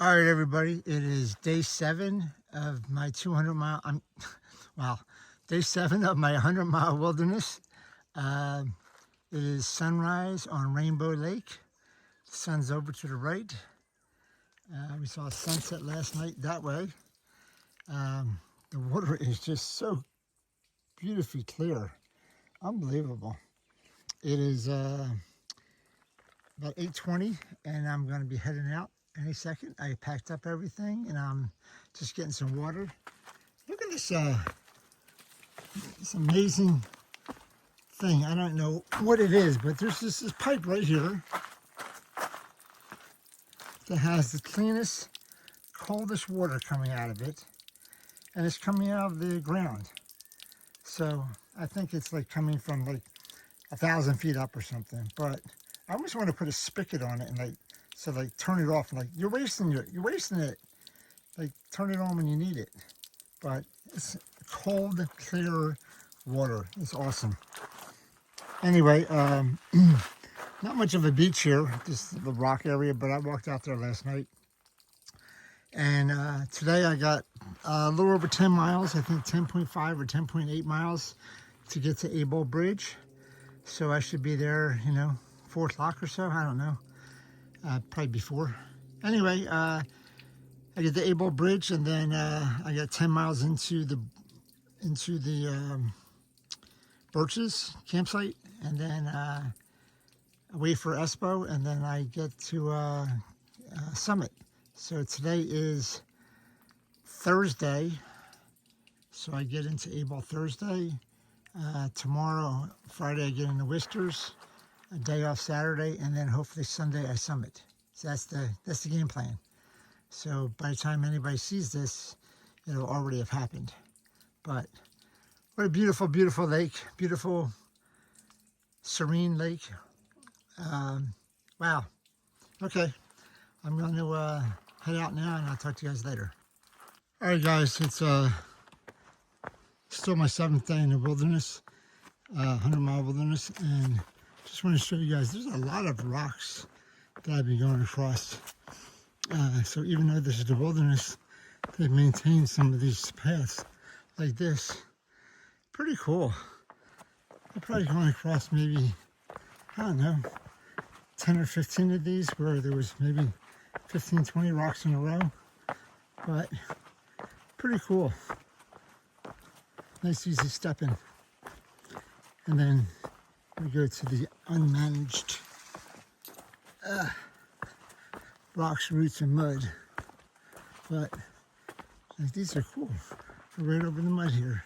All right, everybody, it is day 7 of my 200-mile, day 7 of my 100-mile wilderness. It is sunrise on Rainbow Lake. The sun's over to the right. We saw a sunset last night that way. The water is just so beautifully clear. Unbelievable. It is about 8:20, and I'm going to be heading out any second. I packed up everything, and I'm just getting some water. Look at this amazing thing. I don't know what it is, but there's this pipe right here that has the cleanest, coldest water coming out of it, and it's coming out of the ground. So I think it's like coming from like 1,000 feet up or something. But I always want to put a spigot on it and like turn it off. Like you're wasting it. Like turn it on when you need it. But it's cold, clear water. It's awesome. Anyway, not much of a beach here, just the rock area, but I walked out there last night. And today I got a little over 10 miles, I think 10.5 or 10.8 miles to get to Abol Bridge. So I should be there, 4 o'clock or so, I don't know, probably before. Anyway, I get the Abol Bridge, and then I got 10 miles into the Birches campsite, and then I wait for Espo, and then I get to Summit. So today is Thursday, so I get into Abol Thursday. Tomorrow, Friday, I get into Whisters. A day off Saturday, and then hopefully Sunday I summit. So that's the game plan. So by the time anybody sees this, it'll already have happened. But what a beautiful, beautiful lake. Beautiful, serene lake. Wow. Okay. I'm going to head out now, and I'll talk to you guys later. All right, guys. It's still my 7th day in the wilderness, 100-mile wilderness, and just want to show you guys, there's a lot of rocks that I've been going across. So even though this is the wilderness, they've maintained some of these paths like this. Pretty cool. I'm probably going across maybe, I don't know, 10 or 15 of these where there was maybe 15, 20 rocks in a row. But pretty cool. Nice easy stepping. And then we go to the unmanaged rocks, roots, and mud. But these are cool. We're right over the mud here.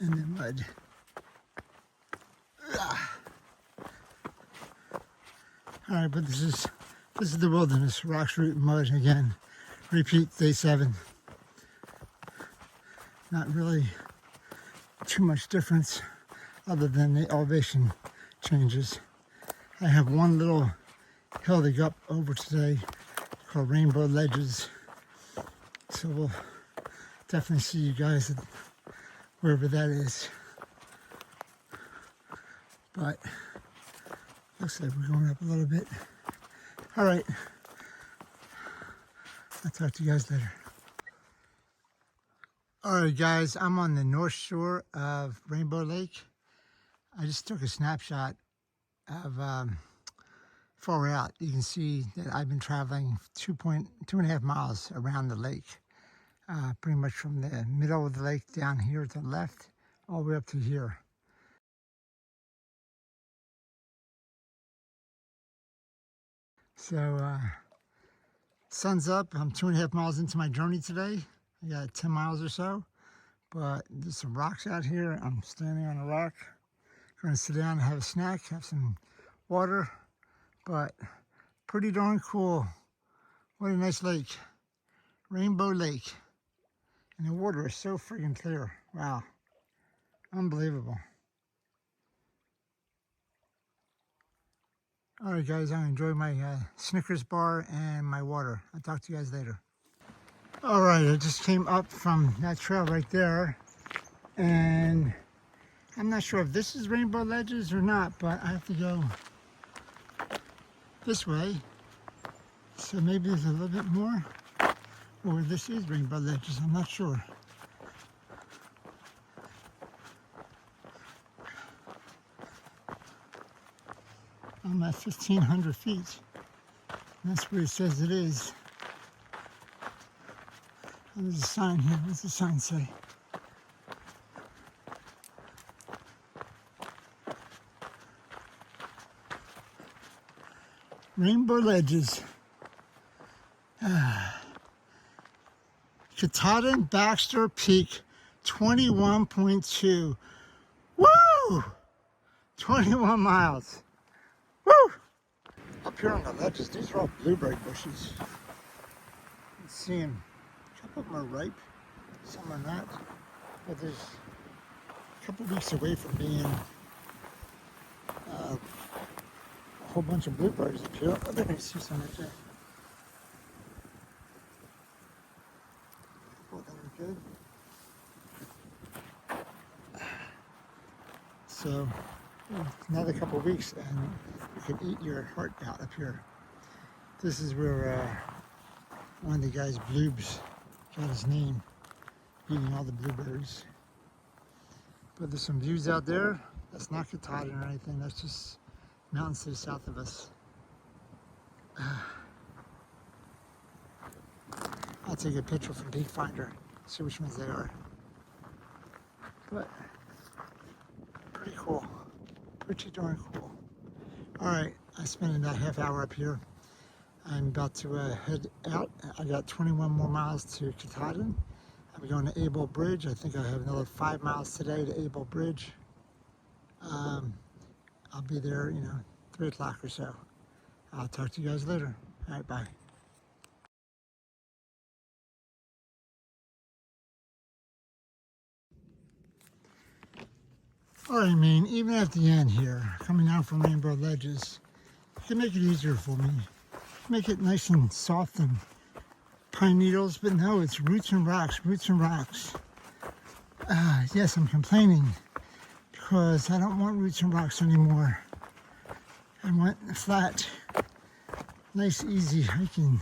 And the mud. All right, but this is the wilderness. Rocks, root, and mud again. Repeat, day 7. Not really too much difference other than the elevation changes. I have one little hill to go up over today called Rainbow Ledges. So we'll definitely see you guys at wherever that is. But looks like we're going up a little bit. All right. I'll talk to you guys later. All right, guys, I'm on the north shore of Rainbow Lake. I just took a snapshot of far out. You can see that I've been traveling 2.5 miles around the lake, pretty much from the middle of the lake down here to the left, all the way up to here. So, sun's up. I'm 2.5 miles into my journey today. I got 10 miles or so, but there's some rocks out here. I'm standing on a rock. Going to sit down and have a snack, have some water, but pretty darn cool. What a nice lake. Rainbow Lake. And the water is so freaking clear. Wow. Unbelievable. All right, guys, I enjoy my Snickers bar and my water. I'll talk to you guys later. All right, I just came up from that trail right there, and I'm not sure if this is Rainbow Ledges or not, but I have to go this way. So maybe there's a little bit more, or this is Rainbow Ledges, I'm not sure. I'm at 1,500 feet. That's where it says it is. Oh, there's a sign here. What's the sign say? Rainbow Ledges. Katadhin Baxter Peak 21.2. Woo! 21 miles. Woo! Up here on the ledges, these are all blueberry bushes. You can see them. A couple of them are ripe, some are not. But there's a couple weeks away from being a whole bunch of blueberries up here. Oh, there, I see some right there. Oh, that are good. So, another couple of weeks and you could eat your heart out up here. This is where one of the guys, Bloobs, got his name, eating all the blueberries. But there's some views out there. That's not Katadhin or anything. That's just mountains to the south of us. I'll take a picture from Peak Finder, see which ones they are. But pretty cool. Pretty darn cool. Alright, I spent about a half hour up here. I'm about to head out. I got 21 more miles to Katadhin. I'm going to Abol Bridge. I think I have another 5 miles today to Abol Bridge. I'll be there, 3 o'clock or so. I'll talk to you guys later. Alright, bye. Alright, man, even at the end here, coming down from Rainbow Ledges, you can make it easier for me. Make it nice and soft and pine needles, but no, it's roots and rocks, roots and rocks. Yes, I'm complaining because I don't want roots and rocks anymore. I want flat, nice, easy hiking.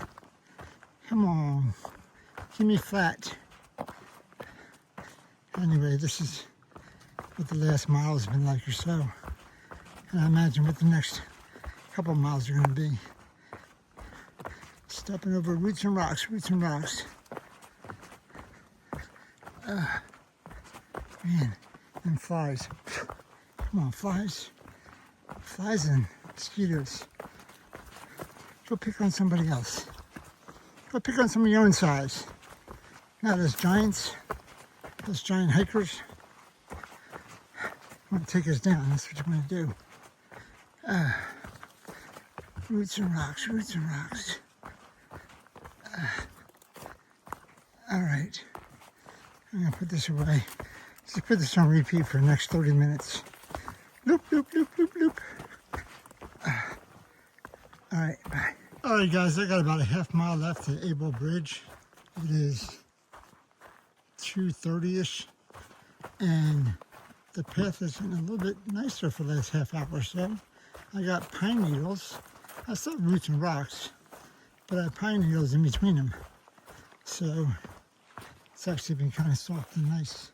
Come on, give me flat. Anyway, this is what the last mile has been like or so. And I imagine what the next couple miles are going to be. Stepping over roots and rocks, roots and rocks. Man, and flies. Come on, flies. Flies and mosquitoes. Go pick on somebody else. Go pick on some of your own size. Not those giants, those giant hikers. Want to take us down, that's what you're going to do. Roots and rocks, roots and rocks. Alright, I'm going to put this away. Just put this on repeat for the next 30 minutes. Loop, loop, loop, loop, loop. Alright, bye. Alright guys, I got about a half mile left to Abol Bridge. It is 2:30ish and the path is a little bit nicer for the last half hour or so. I got pine needles. I still have roots and rocks, but I have pine needles in between them. So it's actually been kind of soft and nice.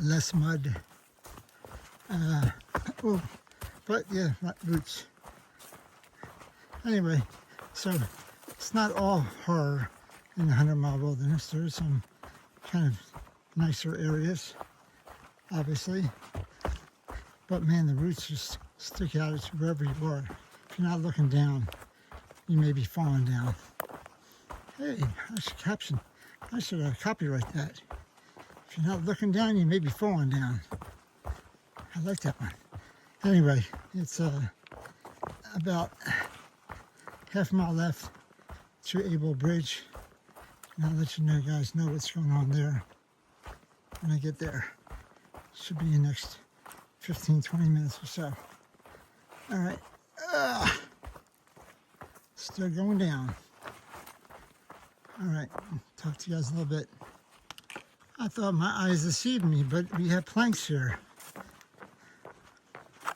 Less mud. But yeah, roots. Anyway, so it's not all horror in the 100-mile wilderness. There's some kind of nicer areas, obviously. But man, the roots just stick out wherever you are. If you're not looking down, you may be falling down. Hey, I should caption. I should copyright that. If you're not looking down, you may be falling down. I like that one. Anyway, it's about half a mile left to Abol Bridge. And I'll let you know, guys, know what's going on there when I get there. Should be in the next 15-20 minutes or so. All right. Still going down. All right. Talk to you guys a little bit. I thought my eyes deceived me, but we have planks here.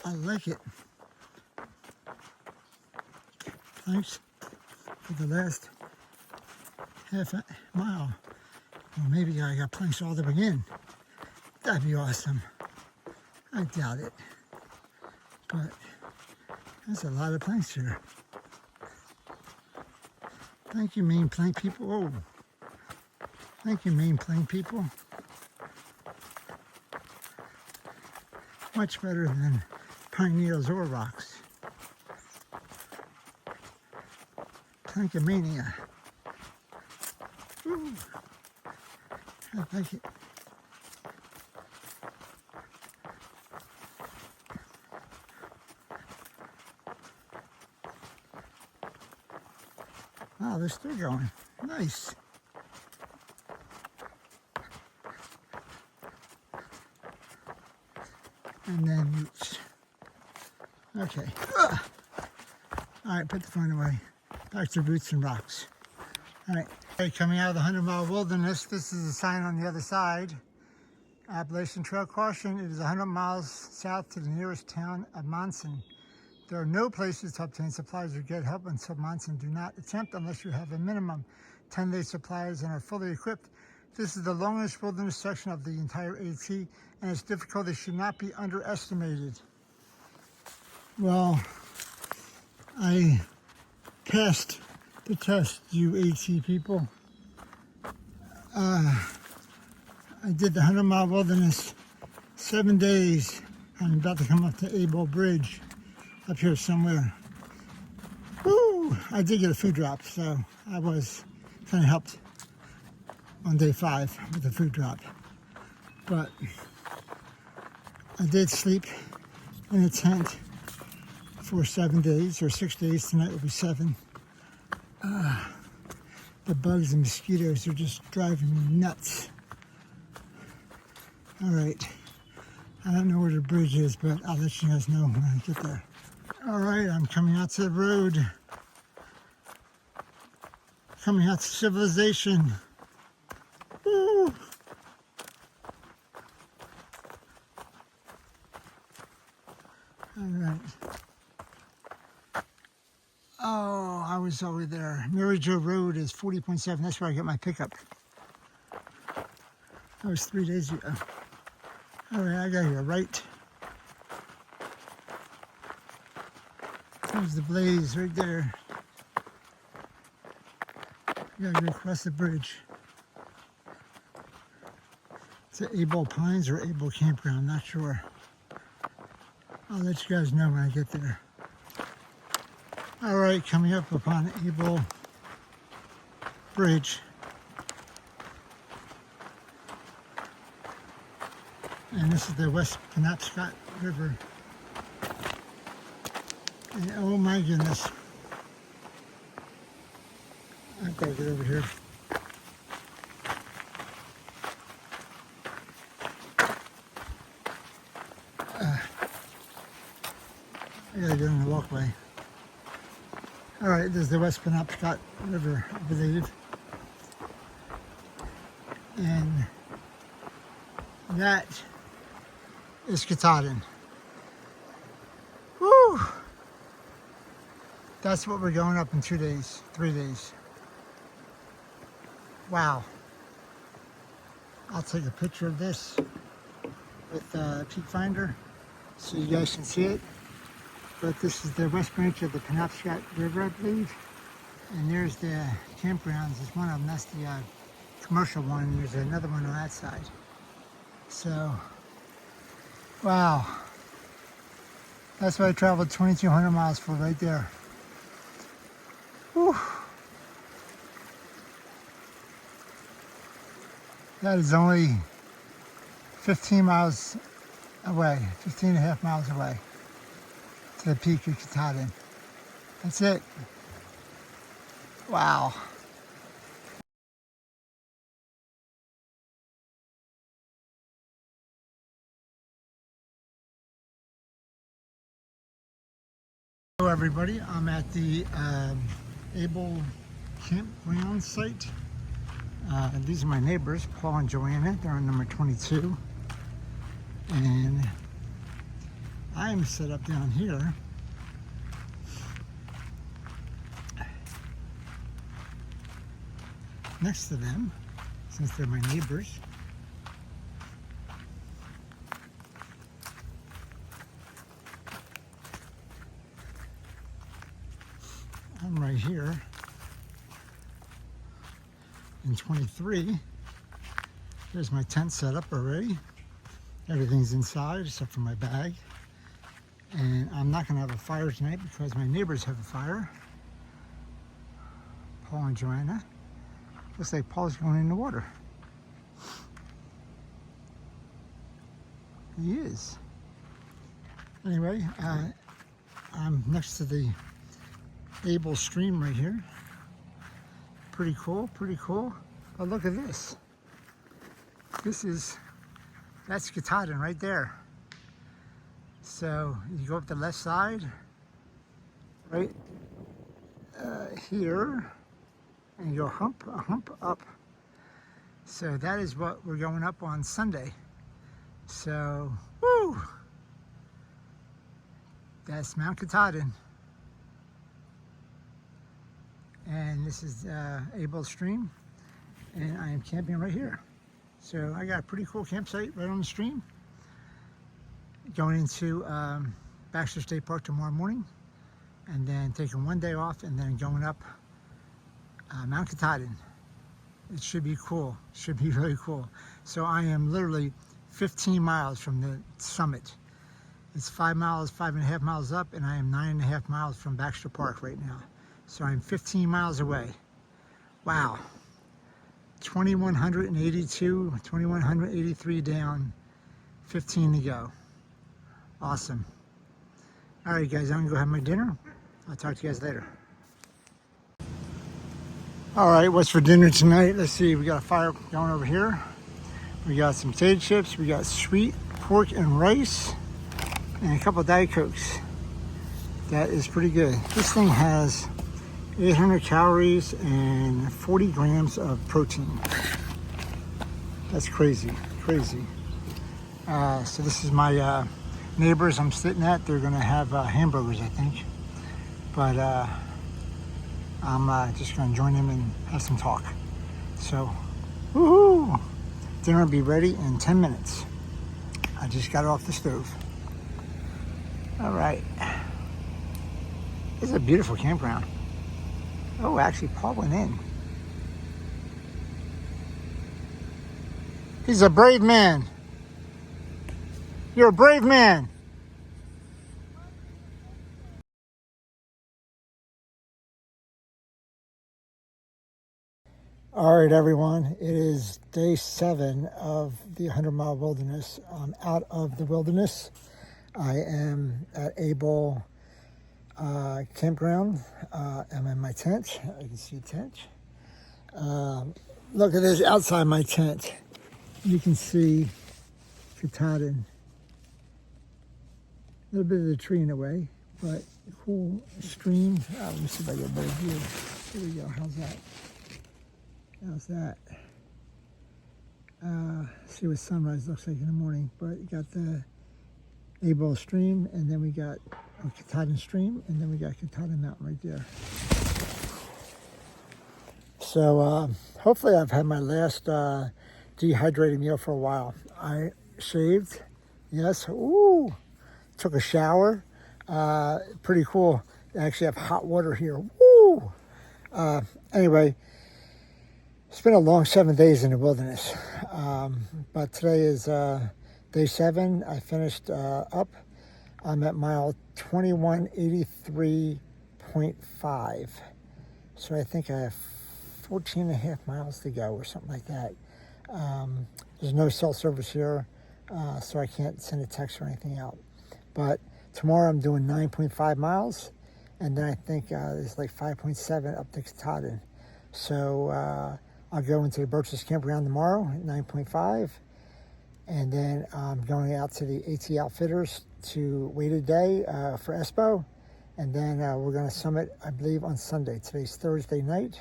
I like it. planks for the last half a mile. Well, maybe I got planks all the way in. That'd be awesome. I doubt it. But there's a lot of planks here. Thank you, Maine plank people. Oh, thank you, Maine plank people. Much better than pine needles or rocks. Plankomania. Ooh, I like it. Wow, they're still going. Nice. And then roots. Okay. Ugh. All right, put the phone away. Back to roots and rocks. All right. Okay, coming out of the 100-mile wilderness, this is a sign on the other side. Appalachian Trail caution, it is 100 miles south to the nearest town of Monson. There are no places to obtain supplies or get help until Monson. Do not attempt unless you have a minimum 10-day supplies and are fully equipped. This is the longest wilderness section of the entire AT, and its difficulty should not be underestimated. Well, I passed the test, you AT people. I did the 100-mile wilderness 7 days. I'm about to come up to Abol Bridge up here somewhere. Woo! I did get a food drop, so I was kind of helped on day 5 with the food drop. But I did sleep in a tent for 7 days, or 6 days. Tonight will be 7. The bugs and mosquitoes are just driving me nuts. All right, I don't know where the bridge is, but I'll let you guys know when I get there. All right, I'm coming out to the road. Coming out to civilization. Woo! All right. Oh, I was over there. Mary Jo Road is 40.7. That's where I get my pickup. That was 3 days ago. All right, I got here right. There's the blaze right there. I gotta go across the bridge. It's at Abol Pines or Abol Campground, not sure. I'll let you guys know when I get there. All right, coming up upon Abol Bridge. And this is the West Penobscot River. And oh my goodness. I've got to get over here. I gotta get on the walkway. All right, this is the West Penobscot River, I believe. And that is Katadhin. Woo! That's what we're going up in 2 days, 3 days. Wow. I'll take a picture of this with a peak finder so you guys can see it. But this is the west branch of the Penobscot River, I believe. And there's the campgrounds. There's one of them. That's the commercial one. There's another one on that side. So, wow. That's what I traveled 2,200 miles for right there. Whew. That is only 15 miles away, 15 and a half miles away to the peak of Katadhin. That's it. Wow. Hello everybody, I'm at the Abol Campground site. These are my neighbors, Paul and Joanna. They're on number 22. And I'm set up down here next to them since they're my neighbors. I'm right here in 23. There's my tent set up already. Everything's inside except for my bag. And I'm not going to have a fire tonight because my neighbors have a fire. Paul and Joanna. Looks like Paul's going in the water. He is. Anyway, I'm next to the Abol stream right here. Pretty cool, pretty cool. But look at this. That's Katadhin right there. So you go up the left side, right here, and you go a hump up. So that is what we're going up on Sunday. So, woo! That's Mount Katadhin. And this is Abol stream, and I am camping right here. So I got a pretty cool campsite right on the stream. Going into Baxter State Park tomorrow morning, and then taking one day off, and then going up Mount Katadhin. It should be cool. Should be really cool. So I am literally 15 miles from the summit. It's 5.5 miles up, and I am 9.5 miles from Baxter Park right now. So I'm 15 miles away. Wow. 2,182, 2,183 down, 15 to go. Awesome. All right, guys, I'm gonna go have my dinner. I'll talk to you guys later. All right, what's for dinner tonight? Let's see, we got a fire going over here. We got some potato chips, we got sweet pork and rice, and a couple of Diet Cokes. That is pretty good. This thing has 800 calories and 40 grams of protein. That's crazy, crazy. So this is my neighbors I'm sitting at. They're gonna have hamburgers, I think. But I'm just gonna join them and have some talk. So, woohoo! Dinner will be ready in 10 minutes. I just got it off the stove. All right. This is a beautiful campground. Oh, actually, Paul went in. He's a brave man. You're a brave man. All right, everyone. It is day 7 of the 100-mile wilderness. I'm out of the wilderness. I am at Abol Campground. I'm in my tent. I can see a tent. Look at this outside my tent. You can see Katadhin. A little bit of the tree in the way, but a cool stream. Let me see if I get a better view. Here we go. How's that? How's that? See what sunrise looks like in the morning. But you got the Abol stream, and then we got Katadhin stream, and then we got Katadhin mountain right there. So hopefully I've had my last dehydrated meal for a while. I shaved, yes, ooh, took a shower, pretty cool. I actually have hot water here, woo! Anyway, it's been a long 7 days in the wilderness, but today is day 7. I finished up. I'm at mile 2183.5. So I think I have 14.5 miles to go or something like that. There's no cell service here, so I can't send a text or anything out. But tomorrow I'm doing 9.5 miles, and then I think it's like 5.7 up to Katadhin. So I'll go into the Birches Campground tomorrow at 9.5. And then I'm going out to the AT Outfitters to wait a day for Espo. And then we're going to summit, I believe, on Sunday. Today's Thursday night.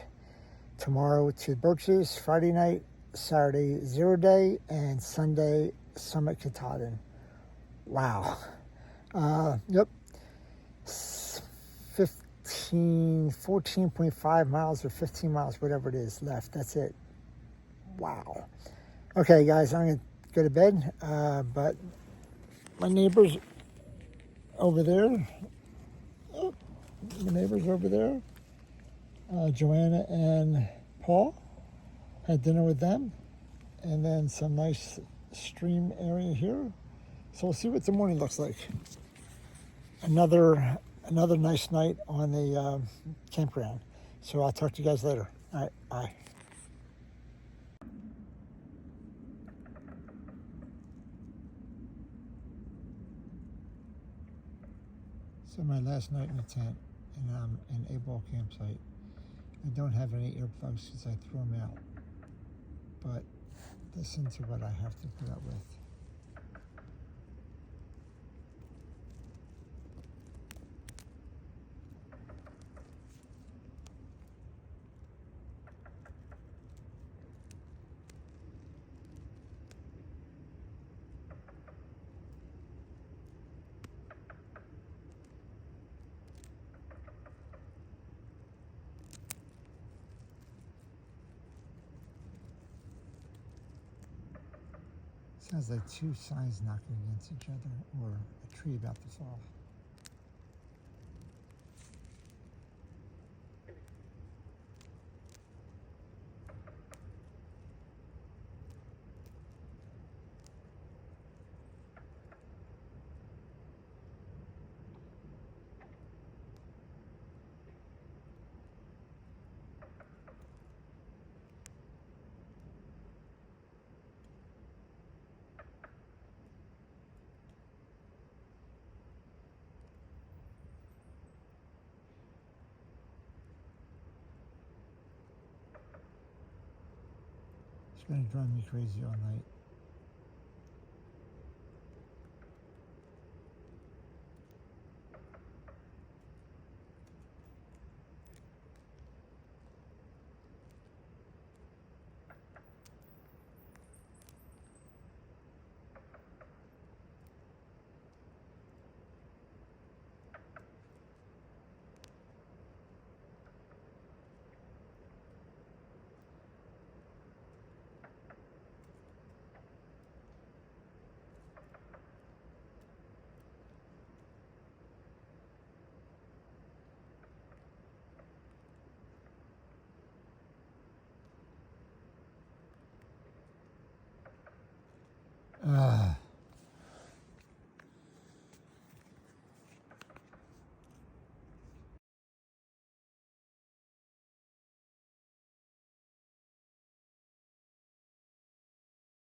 Tomorrow to Birches, Friday night, Saturday 0 day, and Sunday summit Katadhin. Wow. Yep. 14.5 miles or 15 miles, whatever it is left. That's it. Wow. Okay, guys, I'm going to go to bed, but my neighbors over there, Joanna and Paul, had dinner with them, and then some nice stream area here. So we'll see what the morning looks like. Another nice night on the campground. So I'll talk to you guys later. All right, bye. So my last night in the tent, and I'm in Abol campsite. I don't have any earplugs because I threw them out. But listen to what I have to put up with. Sounds like two signs knocking against each other, or a tree about to fall. It's going to drive me crazy all night.